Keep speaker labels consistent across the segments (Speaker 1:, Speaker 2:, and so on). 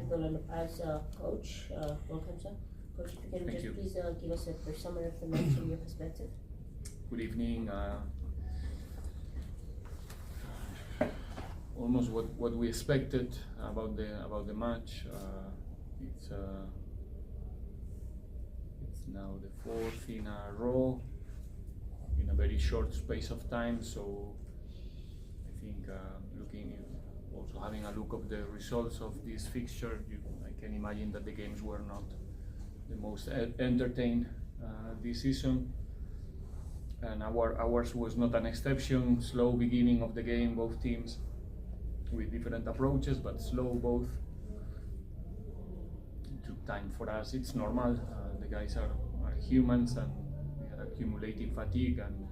Speaker 1: Dolan as coach. Welcome, sir. Coach, if you can
Speaker 2: Thank
Speaker 1: just
Speaker 2: you.
Speaker 1: please give us a brief summary of the match from your perspective.
Speaker 2: Good evening. Almost what we expected about the match. It's now the fourth in a row in a very short space of time. So I think also having a look of the results of this fixture, I can imagine that the games were not the most entertained this season. And ours was not an exception. Slow beginning of the game, both teams with different approaches, but slow both. It took time for us. It's normal. The guys are humans, and we are accumulating fatigue, and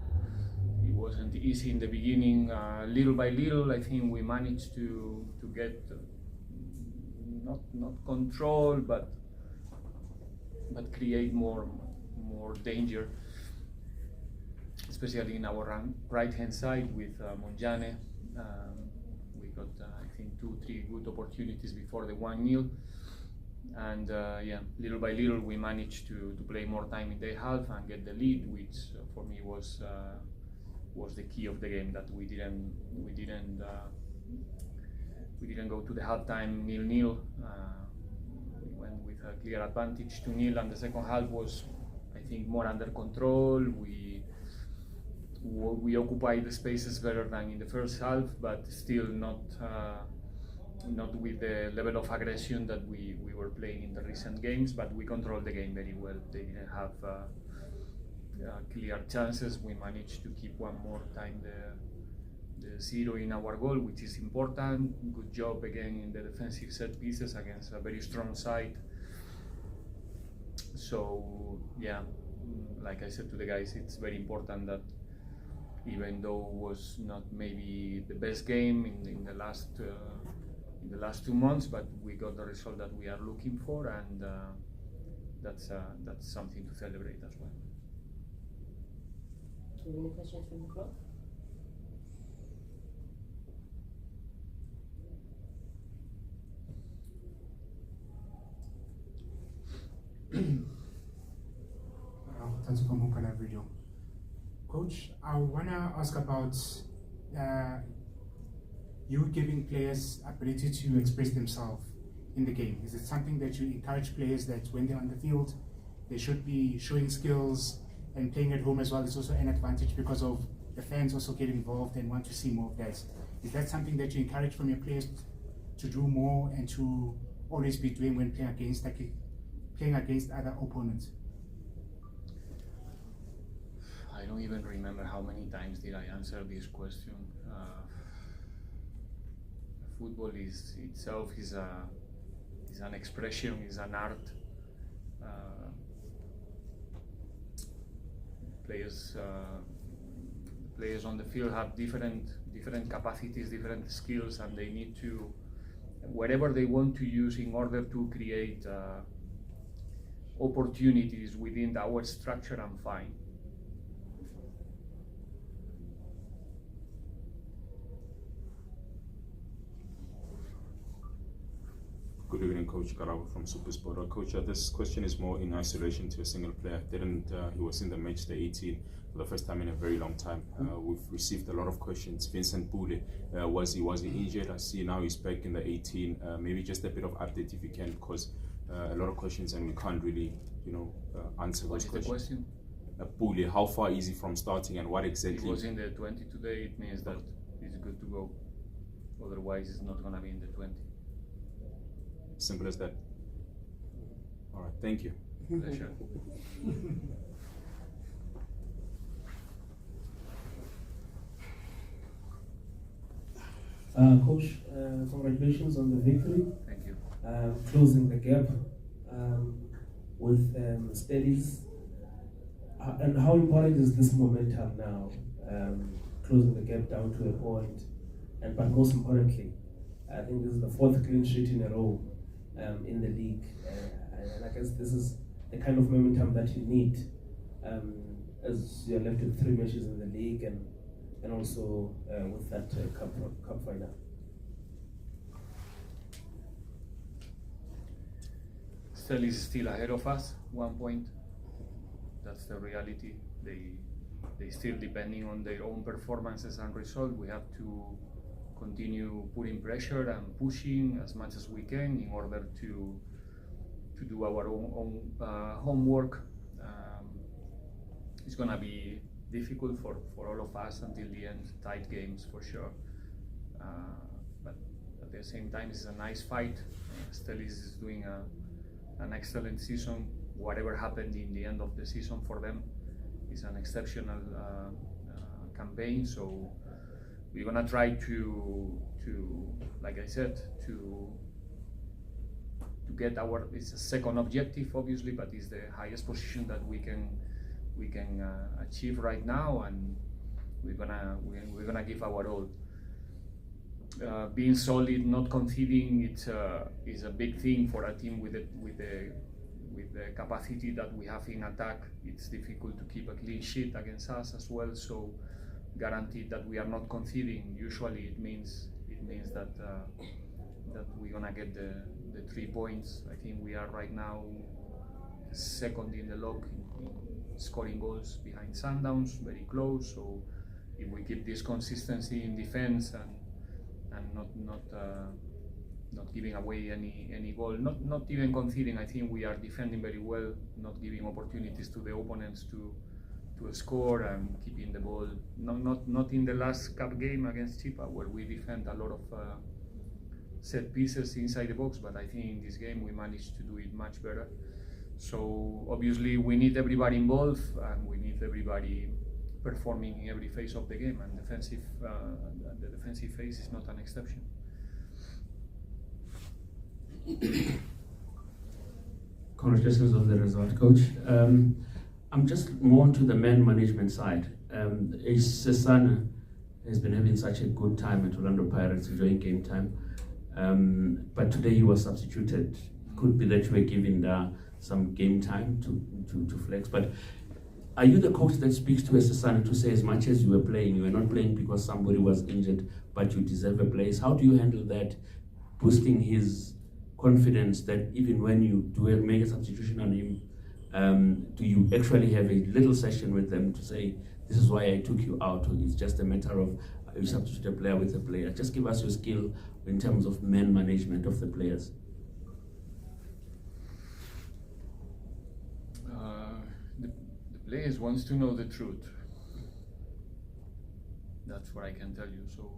Speaker 2: it wasn't easy in the beginning. Little by little, I think we managed to get not control, but create more danger, especially in our right-hand side with Monjane. We got, I think, 2-3 good opportunities before the 1-0. And little by little we managed to play more time in the half and get the lead, which for me was the key of the game. That we didn't go to the halftime 0-0. We went with a clear advantage 2-0, and the second half was, I think, more under control. We occupied the spaces better than in the first half, but still not with the level of aggression that we were playing in the recent games. But we controlled the game very well. They didn't have clear chances. We managed to keep one more time the 0 in our goal, which is important. Good job again in the defensive set pieces against a very strong side. So yeah, like I said to the guys, it's very important that even though it was not maybe the best game in the last 2 months, but we got the result that we are looking for, and that's something to celebrate as well.
Speaker 1: Do you have any questions from the floor?
Speaker 3: Video. Coach, I want to ask about you giving players ability to express themselves in the game. Is it something that you encourage players that when they're on the field, they should be showing skills, and playing at home as well is also an advantage because of the fans also get involved and want to see more of that? Is that something that you encourage from your players to do more and to always be doing when playing against other opponents?
Speaker 2: I don't even remember how many times did I answer this question. Football itself is an expression, is an art. Players on the field have different capacities, different skills, and they need to, whatever they want to use in order to create opportunities within our structure. I'm fine.
Speaker 4: Good evening, Coach Karabo from Supersport. Coach, this question is more in isolation to a single player. He was in the match day 18 for the first time in a very long time. We've received a lot of questions. Vincent Pule, was he injured? I see now he's back in the 18. Maybe just a bit of update if you can, because a lot of questions and we can't really, answer those questions.
Speaker 2: What is the question?
Speaker 4: Pule, how far is he from starting and what exactly?
Speaker 2: He was in the 20 today. It means that he's good to go. Otherwise, he's not going to be in the 20.
Speaker 4: Simple as that. All right, thank you.
Speaker 2: Pleasure.
Speaker 5: Coach, congratulations on the victory.
Speaker 2: Thank you.
Speaker 5: Closing the gap with Steadies. And how important is this momentum now? Closing the gap down to a point, but most importantly, I think this is the 4th clean sheet in a row in the league, and I guess this is the kind of momentum that you need as you're left with 3 matches in the league and also with that cup final.
Speaker 2: Still is still ahead of us, 1 point. That's the reality. They still depending on their own performances and results. We have to continue putting pressure and pushing as much as we can in order to do our own homework. It's gonna be difficult for all of us until the end, tight games for sure. But at the same time, it's a nice fight. Stelis is doing an excellent season. Whatever happened in the end of the season for them is an exceptional campaign. So we're gonna try to like I said, to get our, it's a second objective obviously, but it's the highest position that we can achieve right now, and we're gonna give our all. Being solid, not conceding, is a big thing for a team with the capacity that we have in attack. It's difficult to keep a clean sheet against us as well. So guaranteed that we are not conceding. Usually it means that we're gonna get the 3 points. I think we are right now second in the log in scoring goals behind Sundowns, very close. So if we keep this consistency in defense and not giving away any goal, not even conceding, I think we are defending very well, not giving opportunities to the opponents to score and keeping the ball. Not in the last cup game against Chippa, where we defend a lot of set pieces inside the box, but I think in this game we managed to do it much better. So obviously we need everybody involved, and we need everybody performing in every phase of the game, and the defensive phase is not an exception.
Speaker 6: Congratulations on the result, Coach. I'm just more to the man management side. Sesana has been having such a good time at Orlando Pirates, enjoying game time. But today he was substituted. Could be that you were given some game time to flex. But are you the coach that speaks to Sesana to say, as much as you were playing, you were not playing because somebody was injured, but you deserve a place? How do you handle that, boosting his confidence that even when you do make a substitution on him, do you actually have a little session with them to say, this is why I took you out, or it's just a matter of you substitute a player with a player? Just give us your skill in terms of man management of the players.
Speaker 2: The players wants to know the truth. That's what I can tell you. So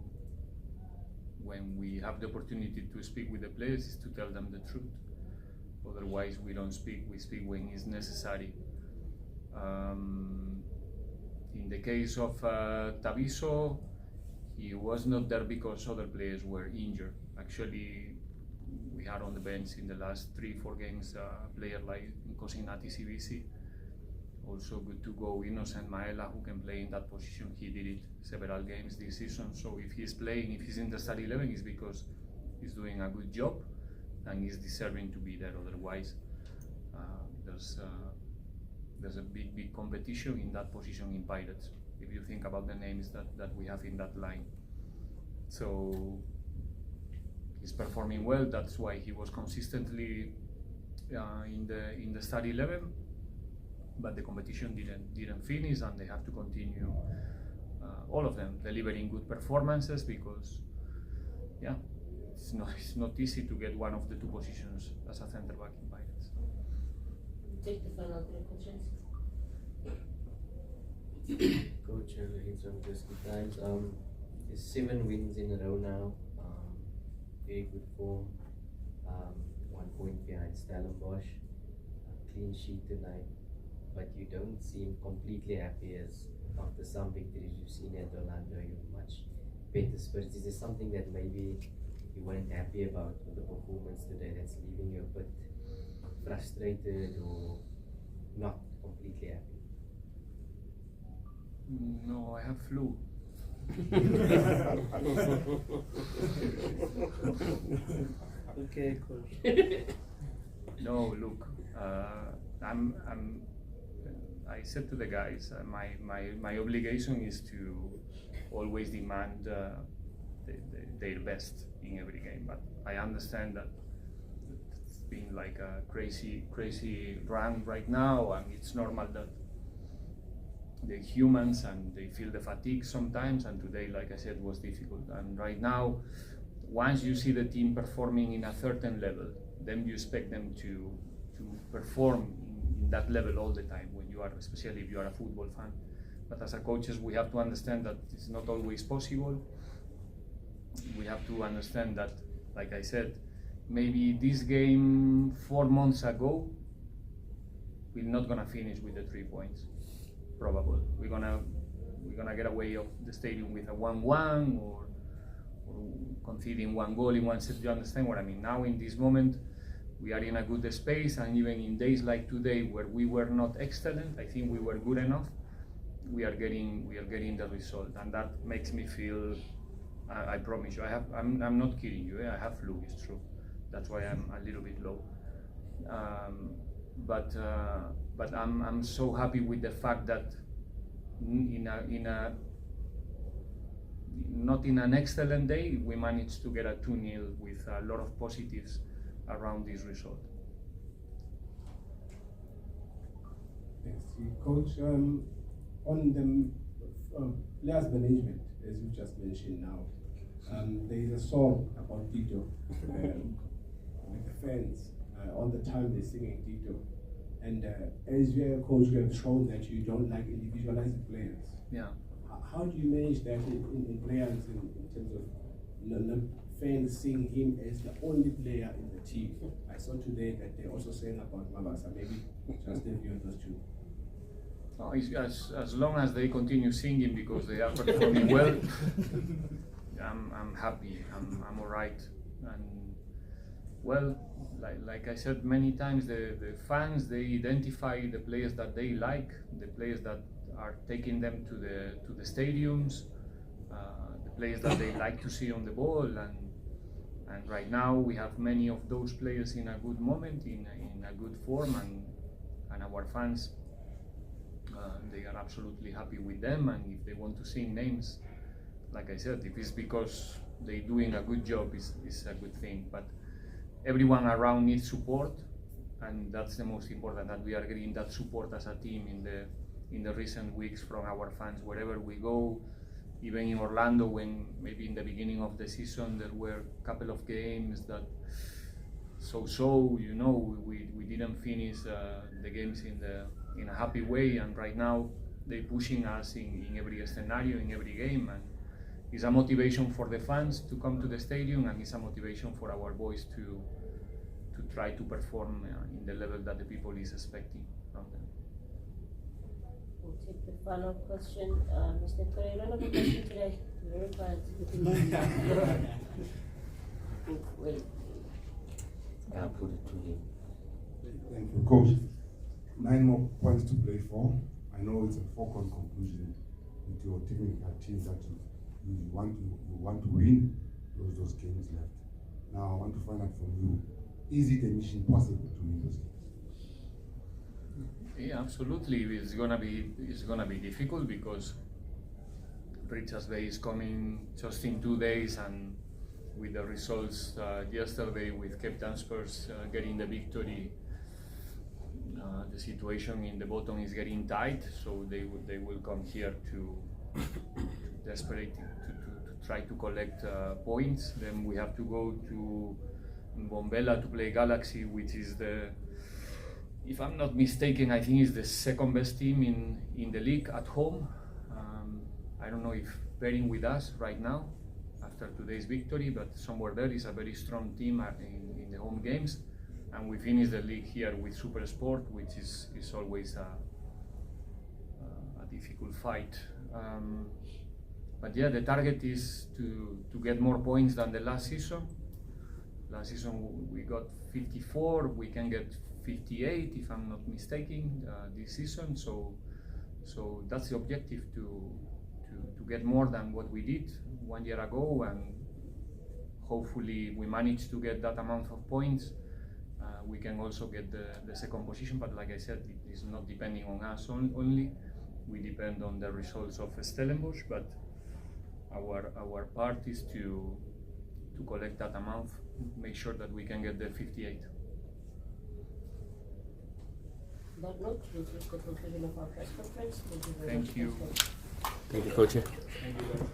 Speaker 2: when we have the opportunity to speak with the players, is to tell them the truth. Otherwise we don't speak, we speak when it's necessary. In the case of Tabiso, he was not there because other players were injured. Actually, we had on the bench in the last 3-4 games a player like Cosinati CBC, also good to go, Innocent Maela, who can play in that position. He did it several games this season. So if he's playing, if he's in the starting 11, it's because he's doing a good job and he's deserving to be there. Otherwise, there's a big competition in that position in Pirates, if you think about the names that we have in that line. So he's performing well. That's why he was consistently in the starting 11. But the competition didn't finish, and they have to continue, all of them, delivering good performances, because yeah, it's not easy to get one of the two positions as a centre back in Pirates.
Speaker 1: Take the final 3 questions.
Speaker 7: Coach Riveiro from Christy Times. There's 7 wins in a row now. Very good form. 1 point behind Stellenbosch. Clean sheet tonight. But you don't seem completely happy, as after some victories you've seen at Orlando, you're much better spirits. Is there something that maybe you weren't happy about with the performance today that's leaving you a bit frustrated or not completely happy?
Speaker 2: No, I have flu.
Speaker 7: Okay, coach.
Speaker 2: No, look, I said to the guys, my obligation is to always demand their best in every game. But I understand that it's been like a crazy run right now, and it's normal that they're humans and they feel the fatigue sometimes, and today, like I said, was difficult. And right now, once you see the team performing in a certain level, then you expect them to perform in that level all the time, when you are, especially if you are a football fan. But as a coaches, we have to understand that it's not always possible. We have to understand that, like I said, maybe this game 4 months ago, we're not gonna finish with the 3 points. Probably we're gonna get away of the stadium with a 1-1 or conceding 1 goal in one set. You understand what I mean? Now in this moment, we are in a good space, and even in days like today where we were not excellent, I think we were good enough. We are getting the result, and that makes me feel. I promise you, I'm not kidding you. I have flu. It's true. That's why I'm a little bit low. But I'm so happy with the fact that not in an excellent day, we managed to get a 2-0 with a lot of positives around this result.
Speaker 8: Thanks, Coach. On the players management, as you just mentioned now, there is a song about Tito. With the fans, all the time they're singing Tito. And as you're a coach, you have shown that you don't like individualizing players.
Speaker 2: Yeah.
Speaker 8: How do you manage that in players in terms of fans seeing him as the only player in the team? I saw today that they're also saying about Mabasa. Maybe just a view on those two.
Speaker 2: No, as long as they continue singing because they are performing well, I'm happy. I'm all right. And well, like I said many times, the fans, they identify the players that they like, the players that are taking them to the stadiums, the players that they like to see on the ball, and right now we have many of those players in a good moment, in a good form, and our fans, they are absolutely happy with them. And if they want to sing names, like I said, if it's because they're doing a good job, it's a good thing. But everyone around needs support, and that's the most important, that we are getting that support as a team in the recent weeks from our fans wherever we go. Even in Orlando, when maybe in the beginning of the season there were a couple of games that you know, we didn't finish the games in a happy way, and right now they're pushing us in every scenario, in every game, and it's a motivation for the fans to come to the stadium, and it's a motivation for our boys to try to perform in the level that the people is expecting from them.
Speaker 1: We'll take the final question. Mr. Pereira, I have a question today. Very quiet. Wait.
Speaker 6: I'll put it to him.
Speaker 9: Thank you, Coach. 9 more points to play for. I know it's a foregone conclusion with your technical team that you want to win those games left. Now I want to find out from you, is it a mission possible to win those games?
Speaker 2: Yeah, absolutely. It's gonna be difficult because Richards Bay is coming just in 2 days, and with the results yesterday with Captain Spurs getting the victory, the situation in the bottom is getting tight. So they will come here to desperate to try to collect points. Then we have to go to Bombela to play Galaxy, which is if I'm not mistaken, I think is the second best team in the league at home. I don't know if pairing with us right now after today's victory, but somewhere there is a very strong team in the home games. And we finish the league here with Super Sport, which is always a difficult fight. But yeah, the target is to get more points than the last season. Last season we got 54, we can get 58 if I'm not mistaken this season. So that's the objective, to get more than what we did 1 year ago, and hopefully we manage to get that amount of points. We can also get the second position, but like I said, it is not depending on us only. We depend on the results of Stellenbosch, but our part is to collect that amount, make sure that we can get the 58.
Speaker 1: that note, this is the conclusion of our press conference. Thank you very
Speaker 2: Thank
Speaker 1: much.
Speaker 2: you.
Speaker 10: Thank you, Coach.
Speaker 2: Thank you.